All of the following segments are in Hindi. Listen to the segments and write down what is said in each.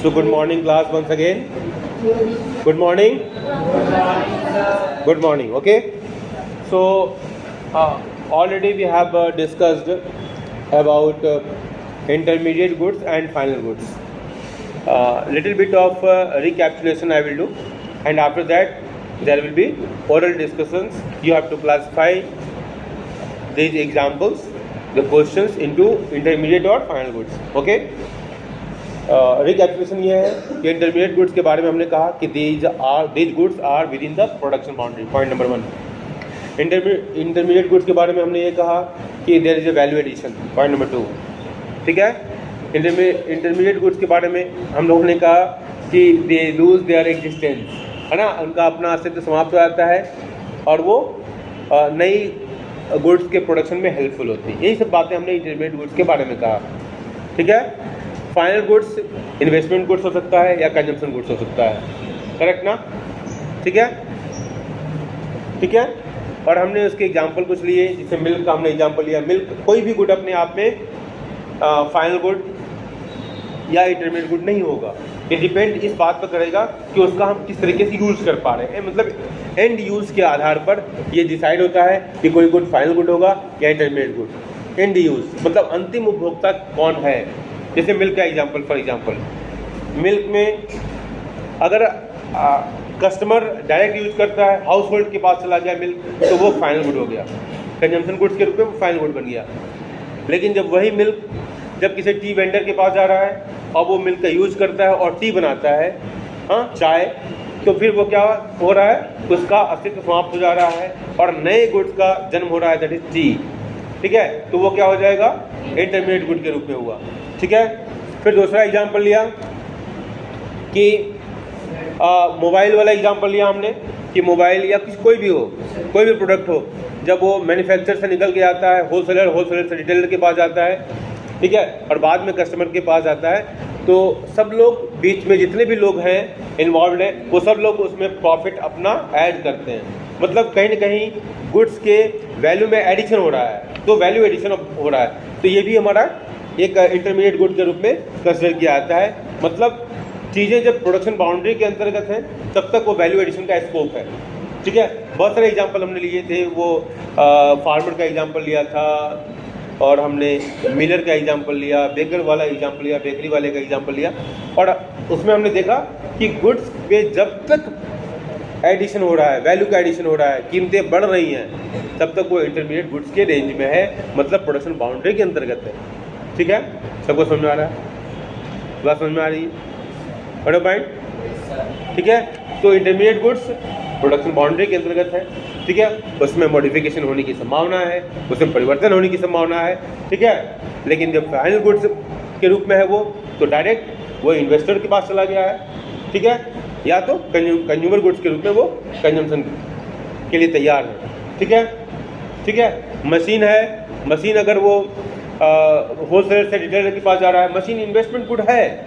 So good morning class once again. Good morning. Good morning. Okay. So already we have discussed about intermediate goods and final goods. Little bit of recapitulation I will do, and after that there will be oral discussions. You have to classify these examples, the questions into intermediate और final goods. Okay. रिकैपिटुलेशन ये है कि इंटरमीडिएट गुड्स के बारे में हमने कहा कि these goods are within the production boundary. Point number 1. Intermediate goods के बारे में हमने ये कहा कि there is a value addition. Point number 2. ठीक है. इंटरमीडिएट गुड्स के बारे में हम लोगों ने कहा कि दे लूज देयर एग्जिस्टेंस, है ना, उनका अपना अस्तित्व समाप्त हो जाता है और वो नई गुड्स के प्रोडक्शन में हेल्पफुल होती है. यही सब बातें हमने इंटरमीडिएट गुड्स के बारे में कहा. ठीक है. फाइनल गुड्स इन्वेस्टमेंट गुड्स हो सकता है या कंजम्पशन गुड्स हो सकता है. करेक्ट ना. ठीक है. ठीक है. और हमने उसके एग्जांपल कुछ लिए, जैसे मिल्क का हमने एग्जांपल लिया. मिल्क कोई भी गुड अपने आप में फाइनल गुड या इंटरमीडिएट गुड नहीं होगा. ये डिपेंड इस बात पर करेगा कि उसका हम किस तरीके से यूज़ कर पा रहे हैं. मतलब एंड यूज़ के आधार पर ये डिसाइड होता है कि कोई गुड फाइनल गुड होगा या इंटरमीडिएट गुड. एंड यूज़ मतलब अंतिम उपभोक्ता कौन है. जैसे मिल्क का एग्जांपल, फॉर एग्जांपल मिल्क में अगर कस्टमर डायरेक्ट यूज करता है, हाउस होल्ड के पास चला गया मिल्क, तो वो फाइनल गुड हो गया, कंजम्पशन गुड्स के रूप में वो फाइनल गुड बन गया. लेकिन जब वही मिल्क जब किसी टी वेंडर के पास जा रहा है और वो मिल्क का यूज करता है और टी बनाता है, हाँ, चाय, तो फिर वो क्या हो रहा है, उसका अस्तित्व समाप्त हो जा रहा है और नए गुड्स का जन्म हो रहा है, दैट इज टी. ठीक है. तो वो क्या हो जाएगा, इंटरमीडिएट गुड के रूप में हुआ. ठीक है. फिर दूसरा एग्जांपल लिया कि मोबाइल वाला एग्जांपल लिया हमने कि मोबाइल या कोई भी हो, कोई भी प्रोडक्ट हो, जब वो मैन्युफैक्चर से निकल के आता है, होलसेलर से रिटेलर के पास जाता है, ठीक है, और बाद में कस्टमर के पास आता है, तो सब लोग बीच में जितने भी लोग हैं इन्वॉल्व हैं, वो सब लोग उसमें प्रॉफिट अपना ऐड करते हैं. मतलब कहीं ना कहीं गुड्स के वैल्यू में एडिशन हो रहा है, तो वैल्यू एडिशन हो रहा है. तो ये भी हमारा एक इंटरमीडिएट गुड के रूप में कंसिडर किया जाता है. मतलब चीज़ें जब प्रोडक्शन बाउंड्री के अंतर्गत हैं तब तक वो वैल्यू एडिशन का स्कोप है. ठीक है. बहुत सारे एग्जांपल हमने लिए थे. वो फार्मर का एग्जांपल लिया था और हमने मिलर का एग्जांपल लिया, बेकर वाला एग्जांपल लिया, बेकरी वाले का एग्जांपल लिया, और उसमें हमने देखा कि गुड्स पे जब तक एडिशन हो रहा है, वैल्यू का एडिशन हो रहा है, कीमतें बढ़ रही हैं, तब तक वो इंटरमीडिएट गुड्स के रेंज में है, मतलब प्रोडक्शन बाउंड्री के अंतर्गत है. ठीक है. सबको समझ में आ रहा है, बात समझ में आ रही है, बड़े पॉइंट. ठीक है. तो इंटरमीडिएट गुड्स प्रोडक्शन बाउंड्री के अंतर्गत है. ठीक है. उसमें मॉडिफिकेशन होने की संभावना है, उसमें परिवर्तन होने की संभावना है. ठीक है. लेकिन जब फाइनल गुड्स के रूप में है वो, तो डायरेक्ट वो इन्वेस्टर के पास चला गया है. ठीक है. या तो कंज्यूमर गुड्स के रूप में वो कंजम्पशन के लिए तैयार है. ठीक है. ठीक है. मशीन है, मशीन अगर वो होलसेलर से रिटेलर के पास जा रहा है, मशीन इन्वेस्टमेंट गुड है,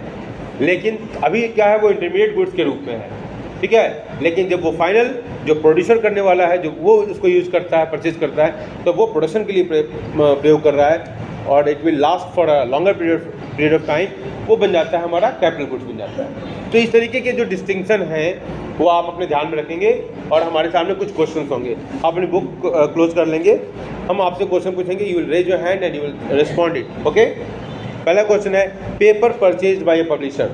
लेकिन अभी क्या है, वो इंटरमीडिएट गुड्स के रूप में है. ठीक है. लेकिन जब वो फाइनल जो प्रोड्यूसर करने वाला है, जो वो उसको यूज़ करता है, परचेज करता है, तो वो प्रोडक्शन के लिए प्रयोग कर रहा है और it will last for a longer period of time, वो बन जाता है हमारा कैपिटल गुड्स बन जाता है. तो इस तरीके के जो डिस्टिंक्शन हैं वो आप अपने ध्यान में रखेंगे और हमारे सामने कुछ क्वेश्चन होंगे. आप अपनी बुक क्लोज कर लेंगे, हम आपसे क्वेश्चन पूछेंगे, you will raise your hand and you will respond it. Okay. पहला क्वेश्चन है, paper purchased by a publisher.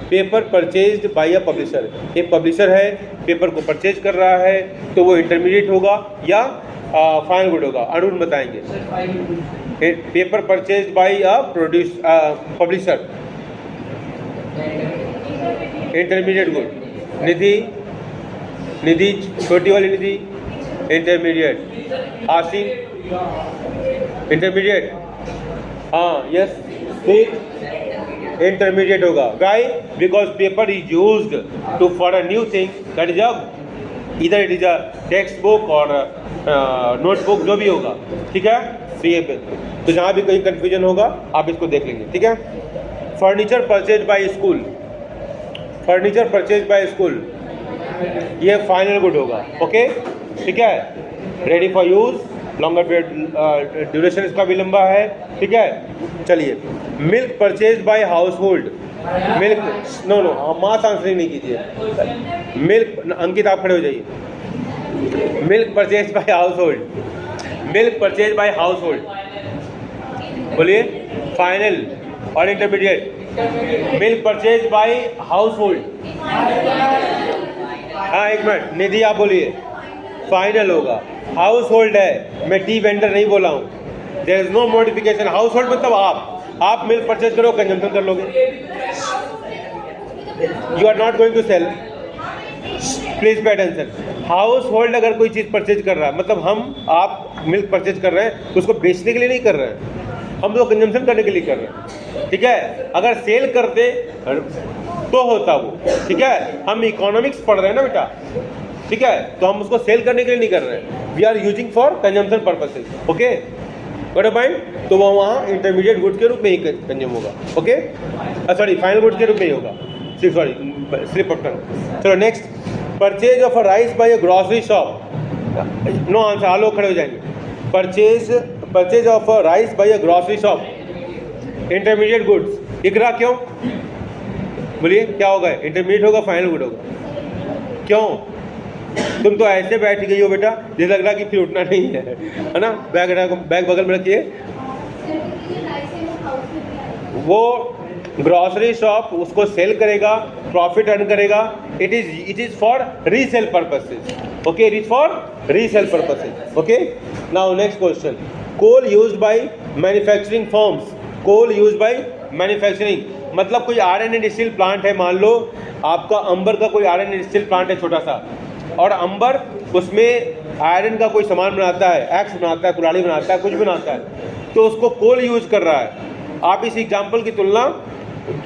Paper purchased by a publisher. एक पब्लिशर है, पेपर को परचेज कर रहा है, तो वो इंटरमीडिएट होगा या फाइनल गुड होगा. अरुण बताएंगे. Paper purchased by a publisher, intermediate good. Nidhi छोटी वाली निधि, इंटरमीडिएट. आसिम, इंटरमीडिएट. हाँ, यस, इंटरमीडिएट होगा. Why? Because paper is used to for a new thing, that is इधर it is a text book और नोटबुक, जो भी होगा. ठीक है. तो जहाँ भी कोई कंफ्यूजन होगा आप इसको देख लेंगे. ठीक है. Furniture purchase by school, furniture purchase by school, ये फाइनल गुड होगा. ओके. ठीक है. Ready for use, longer period duration इसका भी लंबा है. ठीक है. चलिए. Milk purchase by household, milk, no no, mass answering नहीं कीजिए। मिल्क, अंकित आप खड़े हो जाइए। Milk purchase by household, milk purchase by household, बोलिए फाइनल और intermediate. Milk purchase by household, हाँ एक मिनट, निधि आप बोलिए फाइनल होगा। हाउस होल्ड है, मैं टी वेंडर नहीं बोला हूँ। There is no modification. Household मतलब आप मिल्क परचेज करो, कंजम्पशन कर लोगे। You are not going to sell, please pay attention. Household अगर कोई चीज़ परचेज कर रहा है मतलब आप मिल्क परचेज कर रहे हैं, उसको बेचने के लिए नहीं कर रहे हैं, हम तो कंजम्पशन करने के लिए कर रहे हैं, ठीक है। अगर सेल करते तो होता वो, ठीक है। हम इकोनॉमिक्स पढ़ रहे हैं ना बेटा, ठीक है, तो हम उसको सेल करने के लिए नहीं कर रहे हैं। We are using for consumption purposes, okay, got a point. तो वो वहाँ इंटरमीडिएट गुड्स के रूप में ही कंज्यूम होगा, ओके, सॉरी फाइनल गुड्स के रूप में ही होगा, सॉरी स्लिप ऑफ टंग। चलो next, purchase of a rice by a grocery shop, no answer, आलो खड़े हो जाएंगे। Purchase of a rice by a grocery shop, intermediate goods. Iqra क्यों, बोलिए क्या होगा, इंटरमीडिएट होगा फाइनल गुड होगा, क्यों? तुम तो ऐसे बैठ गई हो बेटा जैसे लग रहा कि फिर उठना नहीं है ना। बैग बगल में रखिए। वो ग्रॉसरी शॉप उसको सेल करेगा, प्रॉफिट अर्न करेगा। It is for resale purposes, okay, it is for resale purposes, okay. Now next question, coal used by manufacturing firms, coal used by manufacturing मतलब कोई आयरन एंड स्टील प्लांट है, मान लो आपका अंबर का कोई आयरन एंड स्टील प्लांट है छोटा सा, और अंबर उसमें आयरन का कोई सामान बनाता है, एक्स बनाता है, कुल्हाड़ी बनाता है, कुछ बनाता है, तो उसको कोल यूज कर रहा है। आप इस एग्जाम्पल की तुलना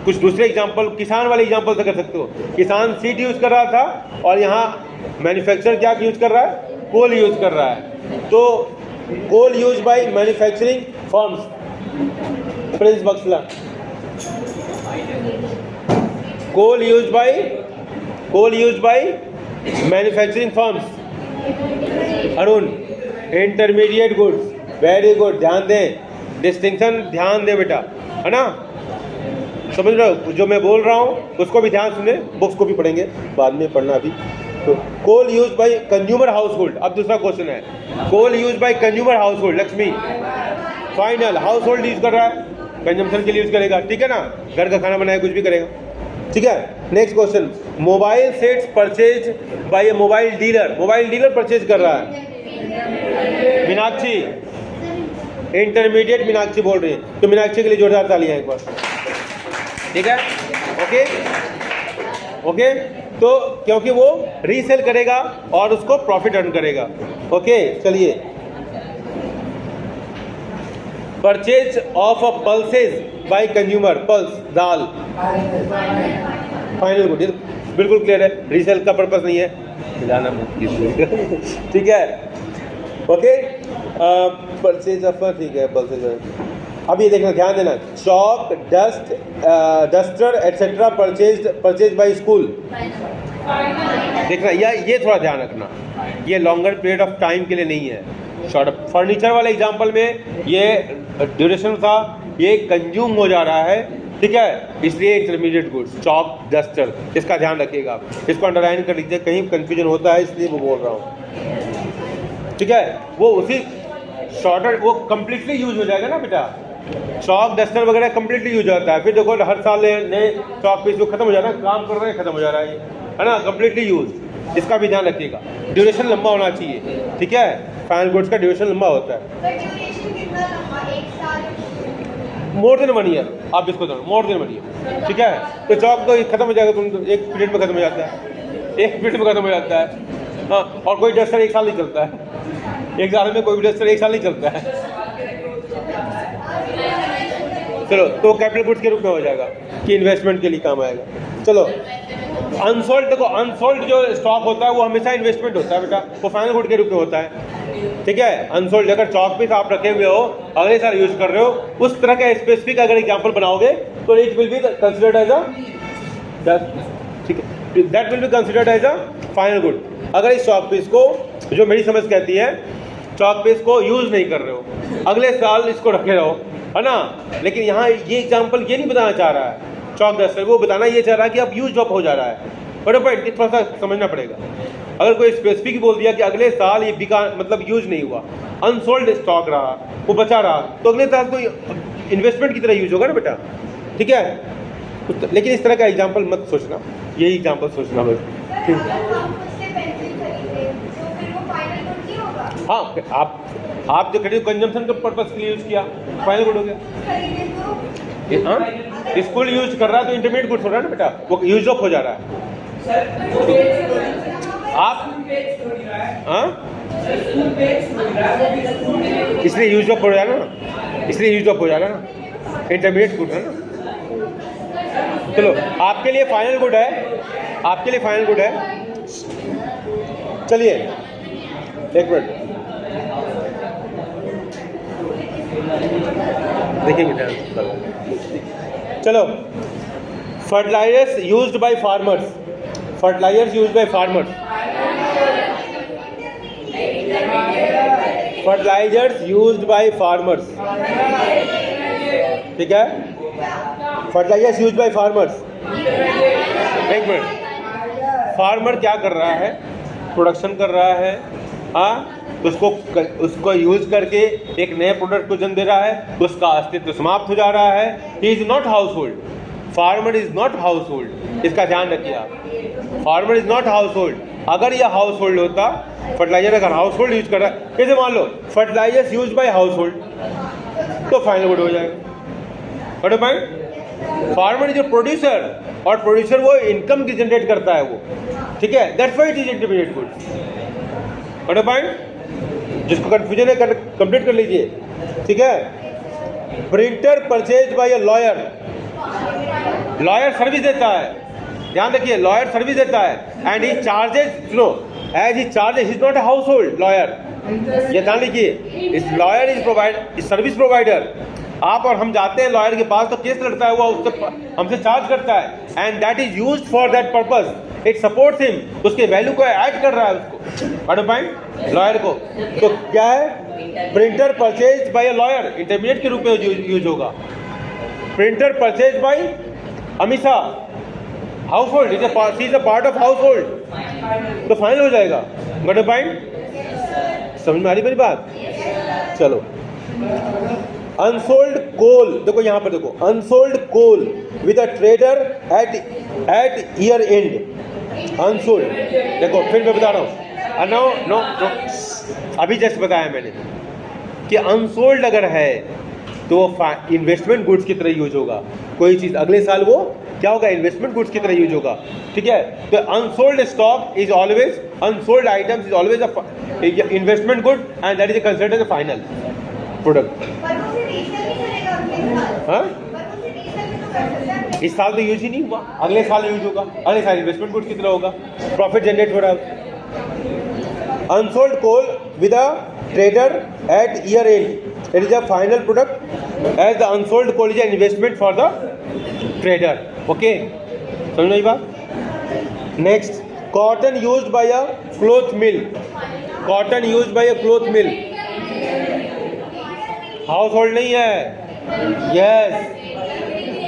कुछ दूसरे एग्जाम्पल, किसान वाले एग्जाम्पल से कर सकते हो। किसान सीड यूज कर रहा था और यहाँ मैन्युफैक्चर क्या यूज कर रहा है, कोल यूज कर रहा है। तो coal use by manufacturing firms, Prince Baxla, coal use by manufacturing firms. Arun, intermediate goods, very good, ध्यान दें, डिस्टिंक्शन ध्यान दें बेटा, है ना, समझ रहे हो जो मैं बोल रहा हूँ, उसको भी ध्यान सुने, बुक्स को भी पढ़ेंगे बाद में, पढ़ना अभी। तो coal use by consumer household. अब दूसरा क्वेश्चन है, coal use by consumer household, Lakshmi final, household use कर रहा है, कंजम्पशन के लिए यूज करेगा, ठीक है ना, घर का खाना बनाया कुछ भी करेगा, ठीक है। Next question, mobile sets purchase by A mobile dealer, mobile dealer purchase कर रहा है। मीनाक्षी, इंटरमीडिएट मीनाक्षी बोल रही है, तो मीनाक्षी के लिए जोरदार तालियां एक बार, ठीक है, ओके ओके। तो क्योंकि वो रीसेल करेगा और उसको प्रॉफिट अर्न करेगा, ओके। चलिए, purchase of a pulses by consumer, pulse दाल, फाइनल गुड, बिल्कुल क्लियर है, रीसेल का पर्पस नहीं है, मिलाना ठीक है, ओके। परचेज ऑफ, ठीक है, पल्सेज। अब ये देखना, ध्यान देना, chalk, dust, duster etcetera purchase by school, देखना ये थोड़ा ध्यान रखना, ये लॉन्गर पीरियड ऑफ टाइम के लिए नहीं है। शॉर्ट फर्नीचर वाले एग्जांपल में ये ड्यूरेशन था, ये कंज्यूम हो जा रहा है, ठीक है, इसलिए इंटरमीडिएट गुड्स, चॉक, डस्टर, इसका ध्यान रखिएगा, इसको अंडरलाइन कर लीजिए, कहीं कंफ्यूजन होता है इसलिए वो बोल रहा हूँ, ठीक है। वो उसी शॉर्टर वो कम्प्लीटली यूज हो जाएगा ना बेटा, चॉक डस्टर वगैरह कम्प्लीटली यूज होता है, फिर देखो हर साल नए चॉक पीस खत्म हो जा रहा है, काम कर रहे हैं खत्म हो जा रहा है ना, कम्प्लीटली यूज, इसका भी ध्यान रखिएगा। ड्यूरेशन लंबा होना चाहिए, ठीक है, फाइनल गुड्स का ड्यूरेशन लंबा होता है, मोर देन 1 ईयर, आप इसको दो मोर देन 1 ईयर, ठीक है। तो चॉक तो खत्म हो जाएगा, तुम एक पीरियड में खत्म हो जाता है, एक पीरियड में खत्म हो जाता है, हाँ। और कोई डस्टर 1 साल नहीं चलता है, 1 साल में कोई भी डस्टर 1 साल नहीं चलता है, चलो। तो कैपिटल गुड्स के रूप में हो जाएगा कि इन्वेस्टमेंट के लिए काम आएगा। चलो, अनसोल्ड, देखो अनसोल्ड जो स्टॉक होता है वो हमेशा इन्वेस्टमेंट होता है बेटा, वो फाइनल गुड के रूप में होता है, ठीक है। अनसोल्ड अगर चॉक पीस आप रखे हुए हो, अगले साल यूज कर रहे हो, उस तरह का स्पेसिफिक अगर एग्जाम्पल बनाओगे तो it will be considered as a, ठीक है, that will be considered as a final good. अगर इस चॉक पीस को, जो मेरी समझ कहती है, चॉक पीस को यूज नहीं कर रहे हो, अगले साल इसको रखे रहो, है ना, लेकिन यहाँ ये एग्जाम्पल ये नहीं बताना चाह रहा है, चौक डस्टर, वो बताना ये चाह रहा है कि अब यूज अप हो जा रहा है। बट पॉइंट थोड़ा सा समझना पड़ेगा। अगर कोई स्पेसिफिक बोल दिया कि अगले साल ये बिका, मतलब यूज नहीं हुआ, अनसोल्ड स्टॉक रहा, वो बचा रहा, तो अगले साल कोई इन्वेस्टमेंट की तरह यूज होगा ना बेटा, ठीक है। लेकिन इस तरह का एग्जाम्पल मत सोचना, यही एग्जाम्पल सोचना बस, ठीक। हाँ, आप जो खरीदे कंजम्पशन के पर्पज के लिए यूज किया, फाइनल गुड हो गया। हाँ, स्कूल यूज कर रहा है तो इंटरमीडिएट गुड्स हो रहा है ना बेटा, वो यूज अप हो जा रहा है। आप हाँ, इसलिए यूज अप हो जा रहा है ना, इसलिए यूज अप हो जा रहा है ना, इंटरमीडिएट गुड है ना। चलो, आपके लिए फाइनल गुड है, आपके लिए फाइनल गुड है। चलिए एक मिनट देखिए बेटा, चलो, fertilisers used by farmers, fertilisers used by farmers, fertilisers used by farmers, ठीक है, फर्टिलाइजर्स यूज्ड बाय फार्मर्स। एक मिनट, फार्मर क्या कर रहा है, प्रोडक्शन कर रहा है, हाँ, उसको यूज करके एक नए प्रोडक्ट को जन्म दे रहा है, उसका अस्तित्व समाप्त हो जा रहा है। He is not household, farmer is not household, इसका ध्यान रखिए आप, farmer is not household. अगर यह हाउस होल्ड होता, फर्टिलाइजर अगर हाउस होल्ड यूज कर रहा है, जैसे मान लो fertilisers use by household, तो फाइनल वर्ड हो जाएगा। But point, farmer is a producer, और प्रोड्यूसर वो इनकम की जनरेट करता है वो, ठीक है, that's why it is intermediate goods. But point, जिसको कंफ्यूजन है कंप्लीट कर लीजिए, ठीक है। Printer purchase by a lawyer, lawyer service देता है, ध्यान रखिए, लॉयर सर्विस देता है, एंड ही चार्जेस, सुनो, as he charges, is not a household lawyer, ये ध्यान लिखिए, इस लॉयर इज सर्विस प्रोवाइडर। आप और हम जाते हैं लॉयर के पास तो केस लड़ता है, वो उससे हमसे चार्ज करता है, and that is used for that purpose, it supports him, उसके वैल्यू को ऐड कर रहा है उसको, लॉयर को। तो क्या है, printer purchase by a lawyer, intermediate के रूप में यूज होगा। Printer purchase bye Amisha, house hold, is a part of house hold, तो फाइनल हो जाएगा। गॉट अ पॉइंट, समझ में आ रही मेरी बात? चलो, अनसोल्ड कोल, देखो यहाँ पर देखो, unsold coal with a trader at year end, unsold, देखो फिर मैं बता रहा हूँ, नो, अभी जस्ट बताया मैंने कि अनसोल्ड अगर है तो वो इन्वेस्टमेंट गुड्स की तरह यूज होगा। कोई चीज़ अगले साल वो क्या होगा, इन्वेस्टमेंट गुड्स की तरह यूज होगा, ठीक है। तो unsold stock is always, unsold items is always investment good, and that is considered as a final product. हाँ, इस साल तो यूज ही नहीं हुआ, अगले साल यूज होगा, अगले साल इन्वेस्टमेंट गुड्स की तरह होगा, प्रॉफिट जनरेट हो रहा है। Unsold coal with a trader at year end, it is a final product, as the unsold coal is a investment for the trader. Okay, समझ में आई बात? Next, cotton used by a cloth mill, cotton used by a cloth mill, household नहीं है, यस,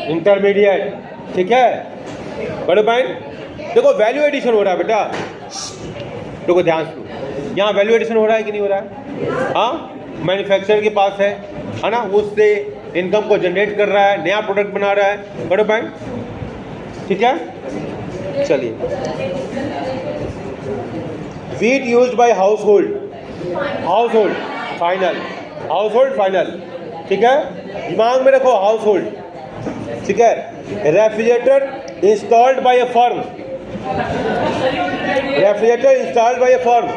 इंटरमीडिएट, ठीक है। बड़े पॉइंट, देखो वैल्यू एडिशन हो रहा है बेटा, देखो ध्यान से, यहाँ वैल्यू एडिशन हो रहा है कि नहीं हो रहा है? हाँ, मैन्युफैक्चरर के पास है ना, उससे इनकम को जनरेट कर रहा है, नया प्रोडक्ट बना रहा है। बड़े पॉइंट, ठीक है। चलिए, wheat used by household, household final, household final, ठीक है, दिमाग में रखो हाउस होल्ड, ठीक है। Refrigerator installed by a firm, refrigerator installed by a firm,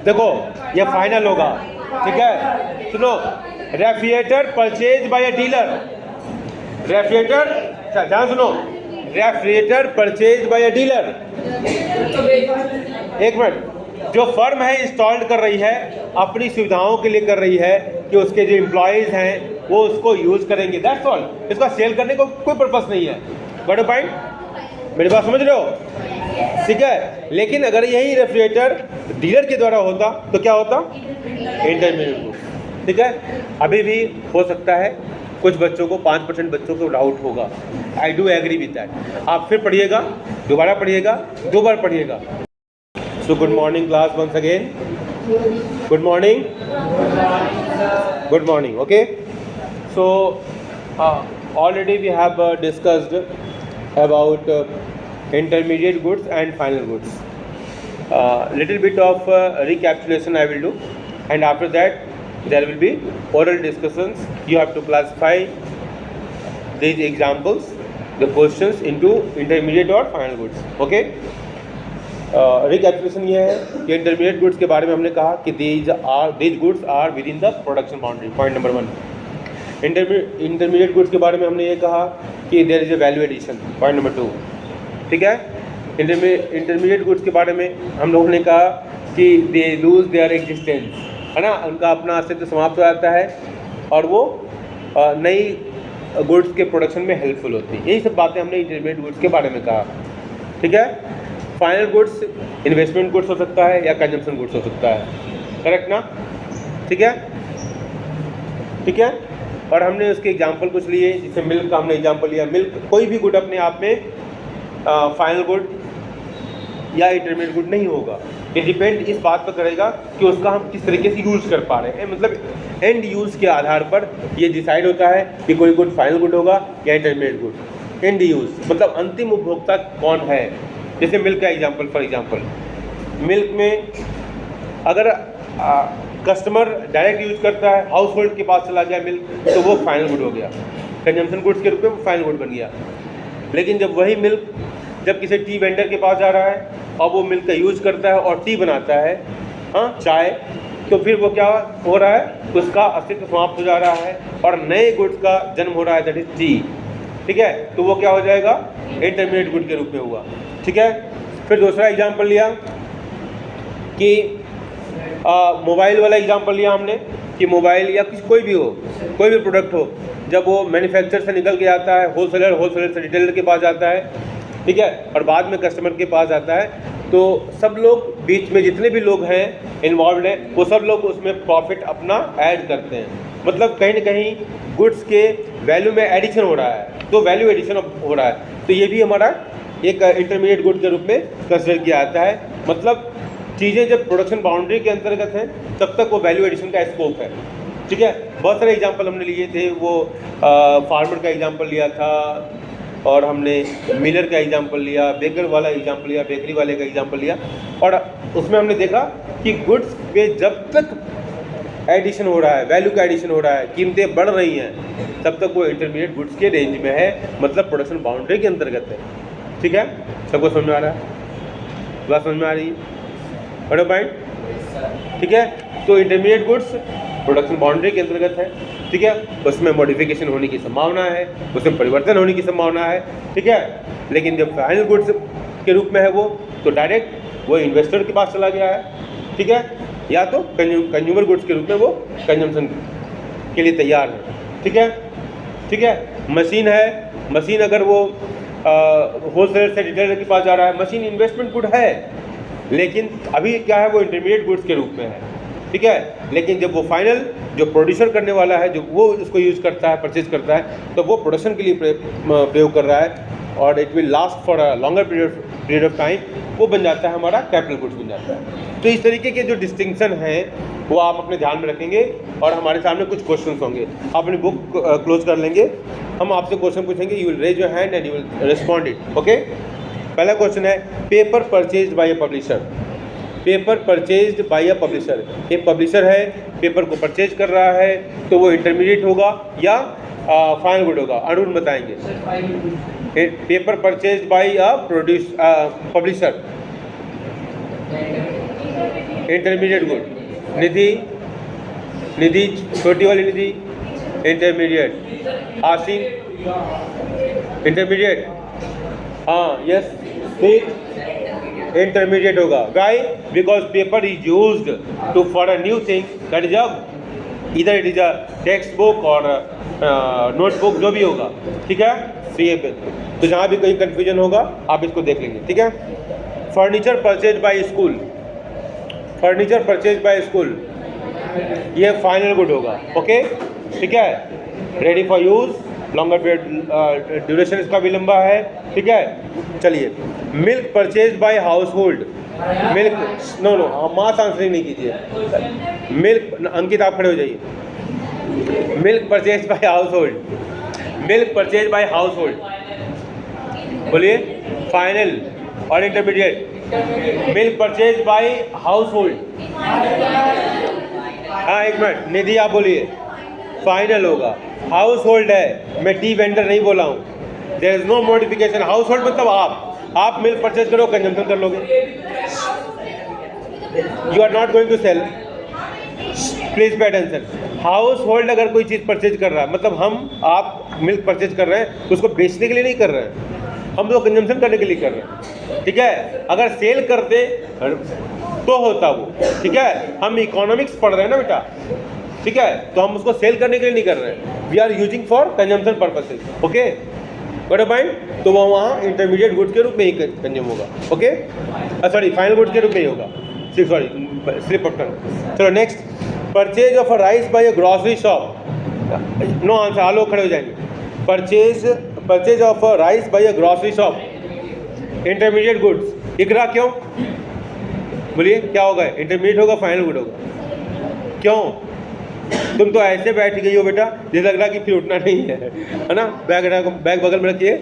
देखो ये फाइनल होगा, ठीक है। सुनो, refrigerator purchase by a dealer, refrigerator, ध्यान सुनो, refrigerator purchase by a dealer. एक मिनट, जो फर्म है इंस्टॉल्ड कर रही है, अपनी सुविधाओं के लिए कर रही है कि उसके जो एम्प्लॉयज़ हैं वो उसको यूज़ करेंगे, दैट्स ऑल, इसका सेल करने को कोई पर्पस नहीं है। गॉट अ पॉइंट, मेरी बात समझ रहे हो? ठीक है। लेकिन अगर यही रेफ्रिजरेटर डीलर के द्वारा होता तो क्या होता? इंटरमीडिएट गुड्स, ठीक है। अभी भी हो सकता है कुछ बच्चों को 5% बच्चों को डाउट होगा। I do agree with that. आप फिर पढ़िएगा, दोबारा पढ़िएगा, 2 बार पढ़िएगा। So good morning class once again. Good morning, good morning. Okay, so already we have discussed about intermediate goods and final goods. Little bit of recapitulation I will do, and after that there will be oral discussions. You have to classify these examples, the questions, into intermediate or final goods. Okay, recapitulation ये है कि intermediate goods के बारे में हमने कहा कि these goods are within the production boundary. Point number 1. Intermediate goods के बारे में हमने ये कहा कि there is a value addition. Point number 2, ठीक है। इंटरमीडिएट गुड्स के बारे में हम लोगों ने कहा कि दे लूज देयर एग्जिस्टेंस, है ना, उनका अपना अस्तित्व समाप्त हो जाता है और वो नई गुड्स के प्रोडक्शन में हेल्पफुल होती है। यही सब बातें हमने इंटरमीडिएट गुड्स के बारे में कहा, ठीक है। फाइनल गुड्स इन्वेस्टमेंट गुड्स हो सकता है या कंजम्पशन गुड्स हो सकता है, करेक्ट ना, ठीक है, ठीक है। और हमने उसके एग्जाम्पल कुछ लिए, जैसे मिल्क का हमने एग्जाम्पल लिया। मिल्क कोई भी गुड अपने आप में फाइनल गुड या इंटरमीडिएट गुड नहीं होगा। ये डिपेंड इस बात पर करेगा कि उसका हम किस तरीके से यूज़ कर पा रहे हैं, मतलब एंड यूज़ के आधार पर ये डिसाइड होता है कि कोई गुड फाइनल गुड होगा या इंटरमीडिएट गुड। एंड यूज़ मतलब अंतिम उपभोक्ता कौन है। जैसे मिल्क का एग्जाम्पल, फॉर एग्जाम्पल मिल्क में अगर कस्टमर डायरेक्ट यूज करता है, हाउस होल्ड के पास चला गया मिल्क, तो वो फाइनल गुड हो गया, कंजम्पशन गुड्स के रूप में वो फाइनल गुड बन गया। लेकिन जब वही मिल्क जब किसी टी वेंडर के पास जा रहा है और वो मिल्क का यूज करता है और टी बनाता है, हाँ, चाय, तो फिर वो क्या हो रहा है, उसका अस्तित्व समाप्त हो जा रहा है और नए गुड्स का जन्म हो रहा है, दैट इज टी, ठीक है। तो वो क्या हो जाएगा, इंटरमीडिएट गुड के रूप में हुआ, ठीक है। फिर दूसरा एग्जाम्पल लिया कि मोबाइल वाला एग्जांपल लिया हमने कि मोबाइल या कोई भी हो, कोई भी प्रोडक्ट हो, जब वो मैन्युफैक्चर से निकल के आता है, होलसेलर से रिटेलर के पास जाता है, ठीक है, और बाद में कस्टमर के पास आता है, तो सब लोग बीच में जितने भी लोग हैं इन्वॉल्व हैं, वो सब लोग उसमें प्रॉफिट अपना ऐड करते हैं। मतलब कहीं ना कहीं गुड्स के वैल्यू में एडिशन हो रहा है, तो वैल्यू एडिशन हो रहा है। तो ये भी हमारा एक इंटरमीडिएट गुड के रूप में कंसिडर किया जाता है। मतलब चीज़ें जब प्रोडक्शन बाउंड्री के अंतर्गत हैं तब तक वो वैल्यू एडिशन का स्कोप है, ठीक है। बहुत सारे एग्जांपल हमने लिए थे, वो फार्मर का एग्जांपल लिया था और हमने मिलर का एग्जांपल लिया, बेकर वाला एग्जांपल लिया, बेकरी वाले का एग्जांपल लिया, और उसमें हमने देखा कि गुड्स पे जब तक एडिशन हो रहा है, वैल्यू का एडिशन हो रहा है, कीमतें बढ़ रही हैं, तब तक वो इंटरमीडिएट गुड्स के रेंज में है, मतलब प्रोडक्शन बाउंड्री के अंतर्गत है, ठीक है। सबको समझ में आ रहा है, बात समझ में आ रही है, बड़े पॉइंट, ठीक है। तो इंटरमीडिएट गुड्स प्रोडक्शन बाउंड्री के अंतर्गत है, ठीक है, उसमें मॉडिफिकेशन होने की संभावना है, उसमें परिवर्तन होने की संभावना है, ठीक है। लेकिन जब फाइनल गुड्स के रूप में है वो, तो डायरेक्ट वो इन्वेस्टर के पास चला गया है, ठीक है, या तो कंज्यूमर गुड्स के रूप में वो कंजम्पशन के लिए तैयार है, ठीक है, ठीक है। मशीन है, मशीन अगर वो होलसेलर से रिटेलर के पास जा रहा है, मशीन इन्वेस्टमेंट गुड है, लेकिन अभी क्या है, वो इंटरमीडिएट गुड्स के रूप में है, ठीक है। लेकिन जब वो फाइनल जो प्रोड्यूसर करने वाला है, जो वो उसको यूज़ करता है, परचेज करता है, तो वो प्रोडक्शन के लिए प्रयोग कर रहा है और it will last for a longer period of time, वो बन जाता है हमारा कैपिटल गुड्स बन जाता है। तो इस तरीके के जो डिस्टिंक्शन हैं वो आप अपने ध्यान में रखेंगे और हमारे सामने कुछ क्वेश्चंस होंगे। आप अपनी बुक क्लोज कर लेंगे, हम आपसे क्वेश्चन पूछेंगे, you will raise your hand and you will respond it, okay. पहला क्वेश्चन है, paper purchased by a publisher. Paper purchased by a publisher, एक पब्लिशर है, पेपर को परचेज कर रहा है, तो वो इंटरमीडिएट होगा या फाइनल गुड होगा, अरुण बताएंगे। Paper purchased by a publisher, intermediate good. Nidhi, Nidhi छोटी वाली निधि, इंटरमीडिएट। आसिन, इंटरमीडिएट, हाँ, यस, इंटरमीडिएट होगा। Why? Because paper is used to for a new thing, that is इधर it is a text book और नोटबुक, जो भी होगा, ठीक है। तो जहाँ भी कोई कंफ्यूजन होगा आप इसको देख लेंगे, ठीक है। Furniture purchase by school, furniture purchase by school, ये फाइनल गुड होगा, ओके, ठीक है। Ready for use, longer period, duration इसका भी लंबा है, ठीक है। चलिए, milk purchase by household, milk, no no mass answering नहीं कीजिए, मिल्क, अंकित आप खड़े हो जाइए। Milk purchase by household, milk purchase by household, बोलिए फाइनल और intermediate. Milk purchase by household, हाँ एक मिनट, निधि आप बोलिए, फाइनल होगा। हाउस होल्ड है, मैं टी वेंडर नहीं बोला हूँ, there is no modification. Household मतलब आप मिल्क परचेज करो, कंजम्पशन कर लोगे, you are not going to sell, please pay attention. Household अगर कोई चीज़ परचेज कर रहा है मतलब आप मिल्क परचेज कर रहे हैं, उसको बेचने के लिए नहीं कर रहे हैं, हम लोग कंजम्पशन करने के लिए कर रहे हैं, ठीक है। अगर सेल करते तो होता वो, ठीक है, हम इकोनॉमिक्स पढ़ रहे हैं ना बेटा, ठीक है, तो हम उसको सेल करने के लिए नहीं कर रहे हैं, we are using for consumption purposes, okay, got a point. तो वो वहाँ इंटरमीडिएट गुड्स के रूप में ही कंज्यूम होगा, ओके, सॉरी फाइनल गुड्स के रूप में ही होगा, सॉरी स्लिप ऑफ टंग। चलो next, purchase of a rice by a grocery shop, no answer, आप लोग खड़े हो जाएंगे। Purchase of a rice by a grocery shop, intermediate goods, Iqra क्यों, बोलिए क्या होगा, इंटरमीडिएट होगा, फाइनल गुड होगा, क्यों? तुम तो ऐसे बैठ गई हो बेटा जैसे लग रहा कि फिर उठना नहीं है ना, बैग बगल में रखिए।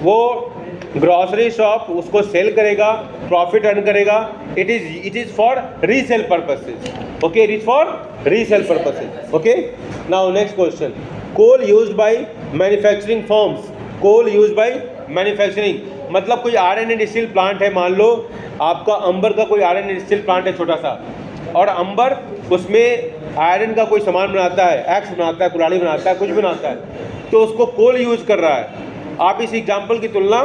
वो ग्रॉसरी शॉप उसको सेल करेगा, प्रॉफिट अर्न करेगा, it is for resale purposes, okay, it is for resale purposes, okay. Now next question, coal used by manufacturing firms, coal used by manufacturing मतलब कोई आयरन एंड स्टील प्लांट है, मान लो आपका अंबर का कोई आयरन एंड स्टील प्लांट है छोटा सा, और अंबर उसमें आयरन का कोई सामान बनाता है, एक्स बनाता है, कुल्हाड़ी बनाता है, कुछ बनाता है, तो उसको कोल यूज कर रहा है। आप इस एग्जाम्पल की तुलना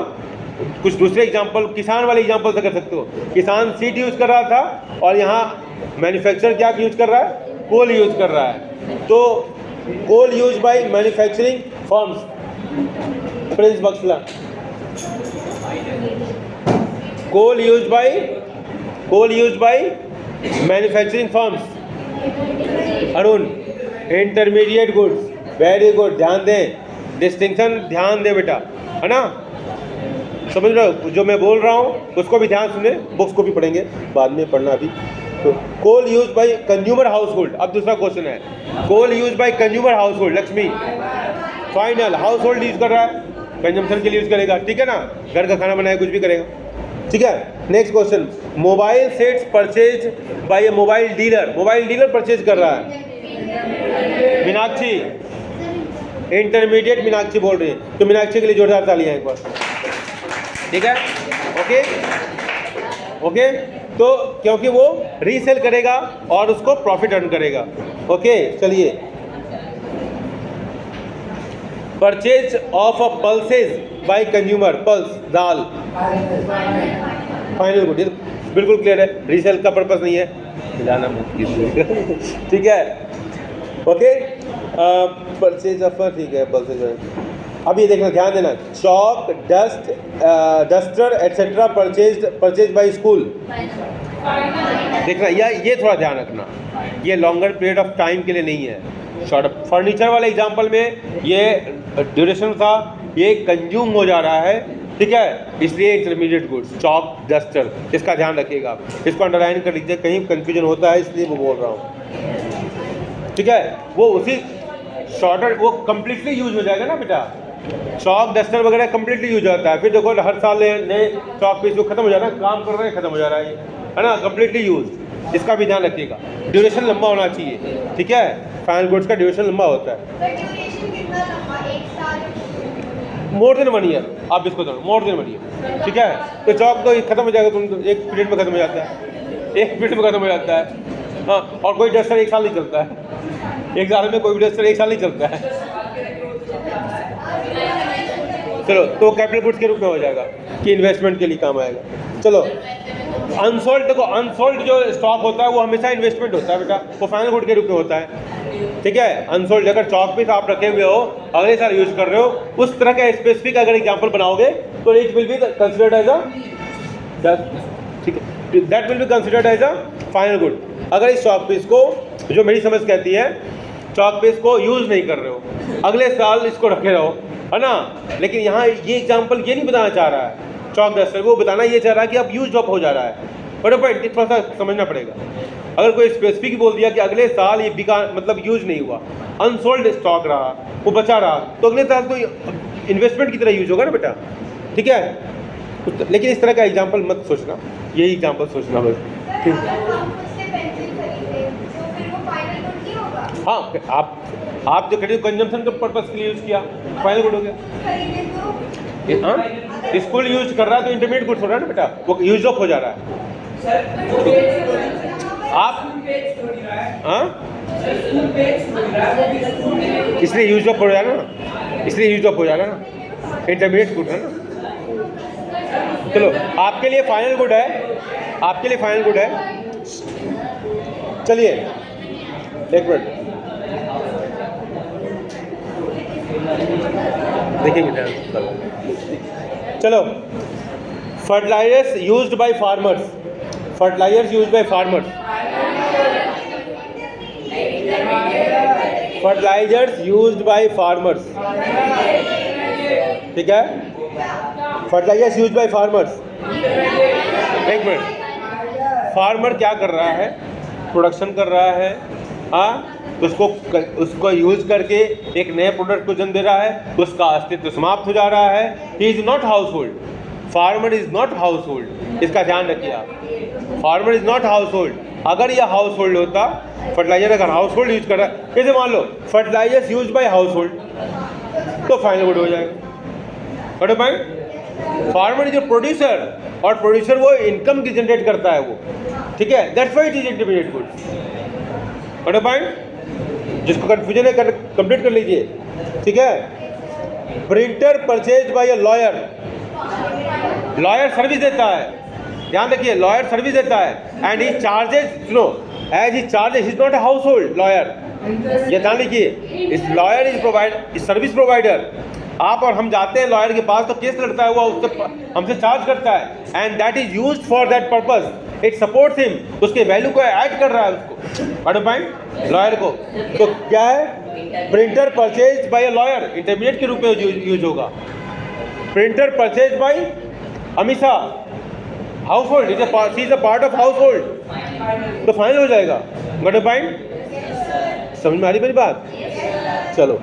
कुछ दूसरे एग्जाम्पल, किसान वाले एग्जाम्पल से कर सकते हो। किसान सीड यूज कर रहा था और यहाँ मैन्युफैक्चर क्या यूज कर रहा है, कोल यूज कर रहा है। तो coal use by manufacturing firms, Prince Baxla, coal use by manufacturing firms, Arun, intermediate goods, very good, ध्यान दें, डिस्टिंक्शन ध्यान दें बेटा, है ना, समझ रहे हो जो मैं बोल रहा हूँ, उसको भी ध्यान सुने, बुक्स को भी पढ़ेंगे बाद में पढ़ना अभी। तो coal use by consumer household, अब दूसरा क्वेश्चन है, coal use by consumer household, Lakshmi, final, household use कर रहा है, कंजम्पशन के लिए यूज करेगा, ठीक है ना, घर का खाना बनाए कुछ भी करेगा, ठीक है। Next question, mobile sets purchase by A mobile dealer purchase कर रहा है, मीनाक्षी, इंटरमीडिएट मीनाक्षी बोल रही है, तो मीनाक्षी के लिए जोरदार तालियां एक बार, ठीक है, ओके ओके। तो क्योंकि वो रीसेल करेगा और उसको प्रॉफिट अर्न करेगा, ओके। चलिए, purchase of a pulses by consumer, pulse दाल, फाइनल गुड, बिल्कुल क्लियर है, रीसेल का पर्पस नहीं है, जाना मत कीजिए ठीक है, ओके। परचेज ऑफ, ठीक है, पल्सेज, अब ये देखना, ध्यान देना, chalk, duster etcetera purchase by school, देखना ये थोड़ा ध्यान रखना, ये लॉन्गर पीरियड ऑफ टाइम के लिए नहीं है। शॉर्ट फर्नीचर वाले एग्जांपल में ये ड्यूरेशन था, ये कंज्यूम हो जा रहा है, ठीक है, इसलिए इंटरमीडिएट गुड्स, चॉक, डस्टर, इसका ध्यान रखिएगा, इसको अंडरलाइन कर लीजिए, कहीं कंफ्यूजन होता है इसलिए वो बोल रहा हूँ, ठीक है। वो उसी शॉर्टर वो कम्प्लीटली यूज हो जाएगा ना बेटा, चॉक डस्टर वगैरह कम्प्लीटली यूज होता है, फिर देखो हर साल नए चॉक पीस खत्म हो जा रहा है, काम कर रहे हैं खत्म हो जा रहा है ना, कम्प्लीटली यूज, इसका भी ध्यान रखिएगा, ड्यूरेशन लंबा होना चाहिए, ठीक है, फाइनल गुड्स का ड्यूरेशन लंबा होता है, मोर देन 1 ईयर, आप इसको दो मोर देन 1 ईयर, ठीक है। तो चॉक तो खत्म हो जाएगा, तुम तो एक पीरियड में खत्म हो जाता है, एक पीरियड में खत्म हो जाता है, हाँ, और कोई डस्टर 1 साल नहीं चलता है, 1 साल में कोई भी डस्टर 1 साल नहीं चलता है, चलो, तो कैपिटल गुड्स के रूप में हो जाएगा कि इन्वेस्टमेंट के लिए काम आएगा। चलो, अनसोल्ड, देखो अनसोल्ड जो स्टॉक होता है वो हमेशा इन्वेस्टमेंट होता है बेटा, वो फाइनल गुड के रूप में होता है, ठीक है। अनसोल्ड अगर चॉक पीस आप रखे हुए हो, अगले साल यूज कर रहे हो, उस तरह का स्पेसिफिक अगर एग्जाम्पल बनाओगे तो it will be considered as a, ठीक है। That will be considered as a final good. अगर इस चॉक पीस को, जो मेरी समझ कहती है, चॉक पीस को यूज़ नहीं कर रहे हो, अगले साल इसको रखे रहो, है ना, लेकिन यहाँ ये एग्जाम्पल ये नहीं बताना चाह रहा है चॉक डस्टर, वो बताना ये चाह रहा है कि अब यूज अप हो जा रहा है। बट पॉइंट थोड़ा सा समझना पड़ेगा। अगर कोई स्पेसिफिक बोल दिया कि अगले साल ये बिका, मतलब यूज नहीं हुआ, अनसोल्ड स्टॉक रहा, वो बचा रहा, तो अगले साल तो इन्वेस्टमेंट की तरह यूज होगा ना बेटा, ठीक है। लेकिन इस तरह का एग्जाम्पल मत सोचना, यही एग्जाम्पल सोचना बस, ठीक। हाँ, आप जो खरीदे कंजम्पशन के पर्पस के लिए यूज़ किया, फाइनल गुड हो गया। हाँ, स्कूल यूज कर रहा है तो इंटरमीडिएट गुड्स हो रहा है ना बेटा, वो यूज अप हो जा रहा है। आप हाँ, इसलिए यूज अप हो जा रहा है ना, इसलिए यूज अप हो जा रहा है ना, इंटरमीडिएट गुड है ना। चलो, आपके लिए फाइनल गुड है, आपके लिए फाइनल गुड है। चलिए एक मिनट देखिए, चलो, fertilisers used by farmers, fertilisers used by farmers, fertilisers used by farmers, ठीक है, फर्टिलाइजर्स यूज्ड बाय फार्मर्स। एक मिनट, फार्मर क्या कर रहा है, प्रोडक्शन कर रहा है, हाँ, उसको यूज करके एक नए प्रोडक्ट को जन्म दे रहा है, उसका अस्तित्व समाप्त हो जा रहा है। He is not household, farmer is not household, इसका ध्यान रखिए आप, farmer is not household. अगर यह हाउस होल्ड होता, फर्टिलाइजर अगर हाउस होल्ड यूज कर रहा है, जैसे मान लो fertilisers use by household, तो फाइनल गुड हो जाएगा। बट भाई फार्मर इज ए प्रोड्यूसर, और प्रोड्यूसर वो इनकम की जनरेट करता है वो, ठीक है, that's why it is intermediate good. But भाई जिसको कंफ्यूजन है कंप्लीट कर लीजिए, ठीक है। Printer purchase by a lawyer, lawyer service देता है, ध्यान रखिए, लॉयर सर्विस देता है, एंड ही चार्जेस, सुनो, as he charges, is not a household lawyer, ये ध्यान लिखिए, इस lawyer is provide service provider. आप और हम जाते हैं लॉयर के पास तो केस लड़ता है, वो उससे हमसे चार्ज करता है, and that is used for that purpose, it supports him, उसके वैल्यू को ऐड कर रहा है उसको, पॉइंट लॉयर को। तो क्या है, printer purchase by a lawyer, intermediate के रूप में यूज होगा। Printer purchase bye Amisha, house hold, is a part of house hold, तो फाइनल हो जाएगा। गॉट अ पॉइंट, समझ में आ रही मेरी बात? चलो,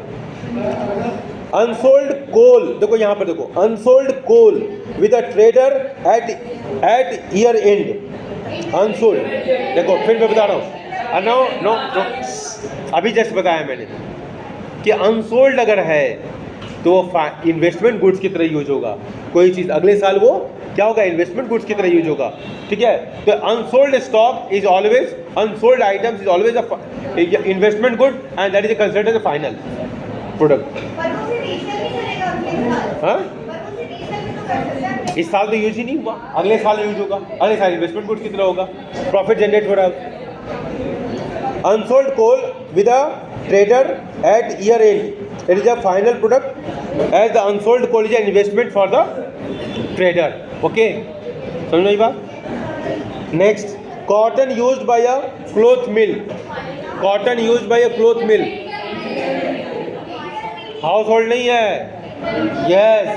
अनसोल्ड कोल, देखो यहाँ पर देखो, unsold coal with a trader at year end, unsold, देखो फिर मैं बता रहा हूँ, नो, अभी जस्ट बताया मैंने कि अनसोल्ड अगर है तो इन्वेस्टमेंट गुड्स की तरह यूज होगा, कोई चीज़ अगले साल वो क्या होगा, इन्वेस्टमेंट गुड्स की तरह यूज होगा, ठीक है। तो unsold stock is always, unsold items is always investment good, and that is considered as a final product. हाँ, इस साल तो यूज ही नहीं हुआ, अगले साल यूज होगा, अगले साल इन्वेस्टमेंट गुड्स की तरह होगा, प्रॉफिट जनरेट हो रहा है। Unsold coal with a trader at year end, it is a final product, as the unsold coal is an investment for the trader. Okay, समझ में आई बात? Next, cotton used by a cloth mill, cotton used by a cloth mill, household नहीं है, यस,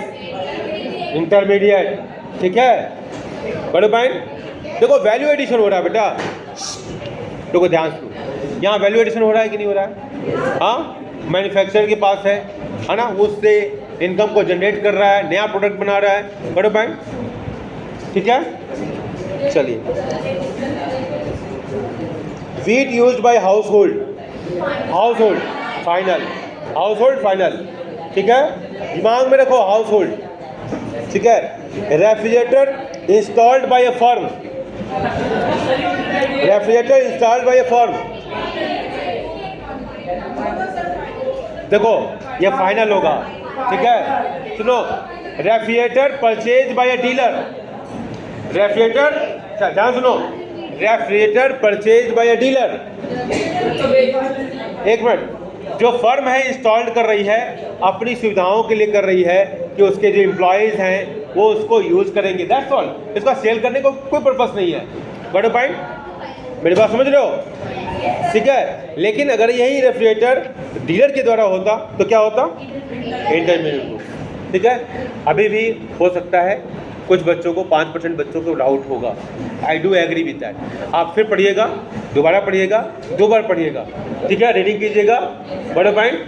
इंटरमीडिएट, ठीक है। बड़े पॉइंट, देखो वैल्यू एडिशन हो रहा है बेटा, देखो ध्यान से, यहाँ वैल्यू एडिशन हो रहा है कि नहीं हो रहा है? हाँ, मैन्युफैक्चरर के पास है ना, उससे इनकम को जनरेट कर रहा है, नया प्रोडक्ट बना रहा है, बड़े पॉइंट, ठीक है। चलिए, wheat used by household, household final, household final, ठीक है, दिमाग में रखो हाउस होल्ड, ठीक है। Refrigerator installed by a firm, refrigerator installed by a firm, देखो ये फाइनल होगा, ठीक है। सुनो, refrigerator purchase by a dealer, refrigerator, ध्यान सुनो, refrigerator purchase by a dealer. एक मिनट, जो फर्म है इंस्टॉल्ड कर रही है, अपनी सुविधाओं के लिए कर रही है कि उसके जो एम्प्लॉयज़ हैं वो उसको यूज़ करेंगे, दैट्स ऑल। इसका सेल करने को कोई पर्पस नहीं है। बट पॉइंट, मेरी बात समझ रहे हो? ठीक है। लेकिन अगर यही रेफ्रिजरेटर डीलर के द्वारा होता तो क्या होता? Intermediate goods. ठीक है। अभी भी हो सकता है कुछ बच्चों को, 5% बच्चों को डाउट होगा। I do agree with that. आप फिर पढ़िएगा, दोबारा पढ़िएगा, 2 बार पढ़िएगा, ठीक है, रीडिंग कीजिएगा, बड़े पॉइंट,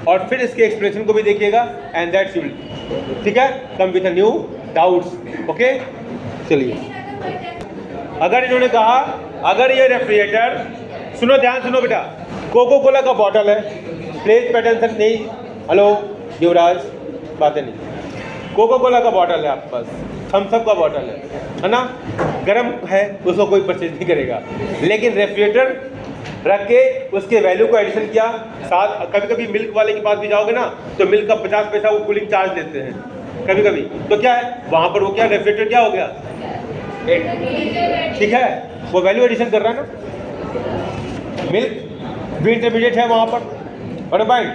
और फिर इसके एक्सप्रेशन को भी देखिएगा, एंड दैट्स विल, ठीक है, come with a new doubts. Okay, चलिए। अगर इन्होंने कहा, अगर ये रेफ्रिजरेटर, सुनो, ध्यान सुनो बेटा, कोको कोला का बॉटल है, प्लीज पे अटेंशन। नहीं, हेलो युवराज, बातें नहीं। कोको कोला का बॉटल है आपके पास, थम्स अप का बॉटल है ना, गर्म है, उसको कोई परचेज नहीं करेगा। लेकिन रेफ्रिजरेटर रख के उसके वैल्यू को एडिशन किया, साथ कभी कभी मिल्क वाले के पास भी जाओगे ना तो मिल्क का 50 पैसा वो कूलिंग चार्ज देते हैं कभी कभी, तो क्या है वहाँ पर, वो क्या रेफ्रिजरेटर क्या हो गया, ठीक है, वो वैल्यू एडिशन कर रहा है ना। मिल्क भी इंटरमीडिएट है वहाँ पर, और भाई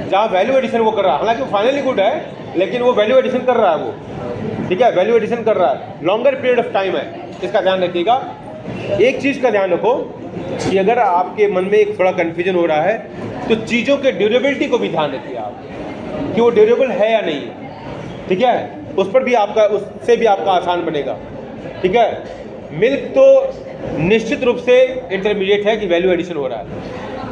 जहाँ वैल्यू एडिशन वो कर रहा है, हालांकि वो फाइनली गुड है लेकिन वो वैल्यू एडिशन कर रहा है वो, ठीक है, वैल्यू एडिशन कर रहा है, लॉन्गर पीरियड ऑफ टाइम है, इसका ध्यान रखिएगा। एक चीज़ का ध्यान रखो कि अगर आपके मन में एक थोड़ा कन्फ्यूजन हो रहा है तो चीज़ों के ड्यूरेबिलिटी को भी ध्यान रखिए आप, कि वो ड्यूरेबल है या नहीं है, ठीक है, उस पर भी आपका, उससे भी आपका आसान बनेगा, ठीक है। मिल्क तो निश्चित रूप से इंटरमीडिएट है कि वैल्यू एडिशन हो रहा है,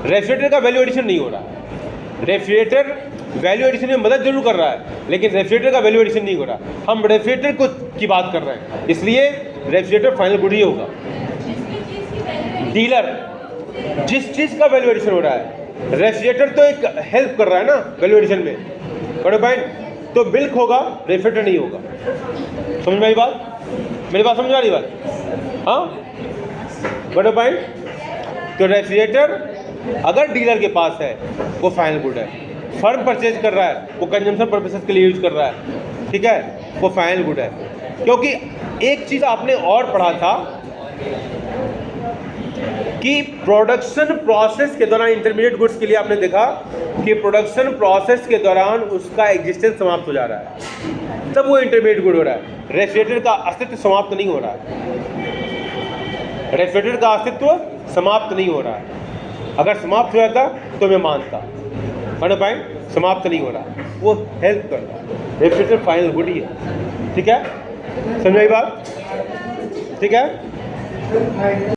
रेफ्रिजरेटर का वैल्यू एडिशन नहीं हो रहा है। रेफ्रिजरेटर वैल्यू एडिशन में मदद जरूर कर रहा है लेकिन रेफ्रिजरेटर का वैल्यू एडिशन नहीं हो रहा। हम रेफ्रिजरेटर को की बात कर रहे हैं, इसलिए रेफ्रिजरेटर फाइनल गुड ही होगा। डीलर जिस चीज़ का वैल्यू एडिशन हो रहा है, रेफ्रिजरेटर तो एक हेल्प कर रहा है ना वैल्यू एडिशन में, बड़े पॉइंट, तो मिल्क होगा, रेफ्रिजरेटर नहीं होगा। समझ में आई बात? मेरी बात समझ में आ रही बात? हाँ, बड़े पॉइंट। तो रेफ्रिजरेटर अगर डीलर के पास है वो फाइनल गुड है, फर्म परचेज कर रहा है, वो कंजम्पशन पर्पसेस के लिए यूज कर रहा है, ठीक है, वो फाइनल गुड है। क्योंकि एक चीज़ आपने और पढ़ा था कि प्रोडक्शन प्रोसेस के दौरान इंटरमीडिएट गुड्स के लिए आपने देखा कि प्रोडक्शन प्रोसेस के दौरान उसका एग्जिस्टेंस समाप्त हो जा रहा है, तब वो इंटरमीडिएट गुड हो रहा है। रेफ्रिजरेटर का अस्तित्व समाप्त नहीं हो रहा है, रेफ्रिजरेटर का अस्तित्व समाप्त नहीं हो रहा है। अगर समाप्त हो जाता तो मैं मानता, बड़े पॉइंट, समाप्त नहीं हो रहा, वो हेल्प कर रहा है, रेफ्रिजरेटर फाइनल गुड ही है, ठीक है, समझ आई बात? ठीक है।